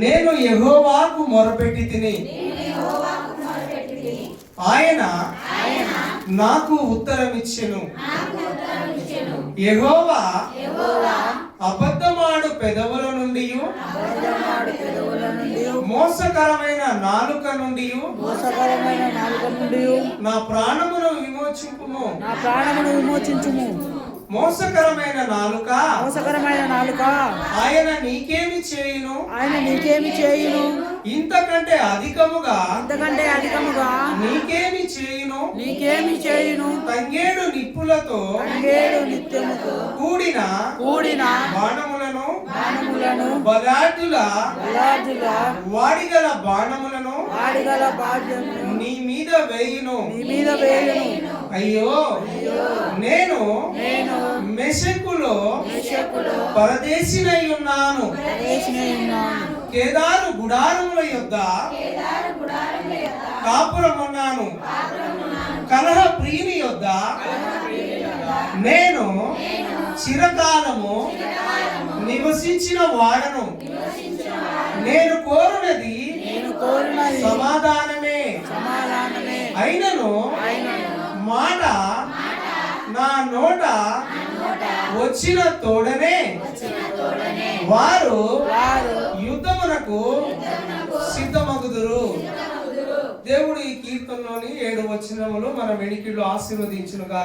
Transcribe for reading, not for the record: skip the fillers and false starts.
నేను యెహోవాకు మొరపెట్టి తిని, ఆయన నాకు ఉత్తరమిచ్చెను. యెహోవా అబద్ధమాడు పెదవుల నుండి, మోసకరమైన నాలుక నుండి నా ప్రాణమును విమోచింపుము. మోసకరమైన నాలుక ఆయన నీకేమి చేయును? ఇంతకంటే అధికముగా నీకేమి చేయును? తంగేడు నిప్పులతో కూడిన బాణములను బలాఢ్యుల వాడిగల బాణములను నీ మీద వేయును. అయ్యో, నేను మెషెకులో పరదేశినై ఉన్నాను. కేదారు గుడారముల యొద్ద కాపురమున్నాను. కలహ ప్రియుని యొద్ద నేను చిరకాలము నివసించిన వాడను. నేను కోరునది సమాధానమే. అయినను మాట నా నోట వచ్చిన తోడనే వారు యుద్ధమునకు సిద్ధమగుదురు. దేవుడు ఈ కీర్తనలోని 7 వచనములు మన వెనికిలో ఆశీర్వదించునుగా.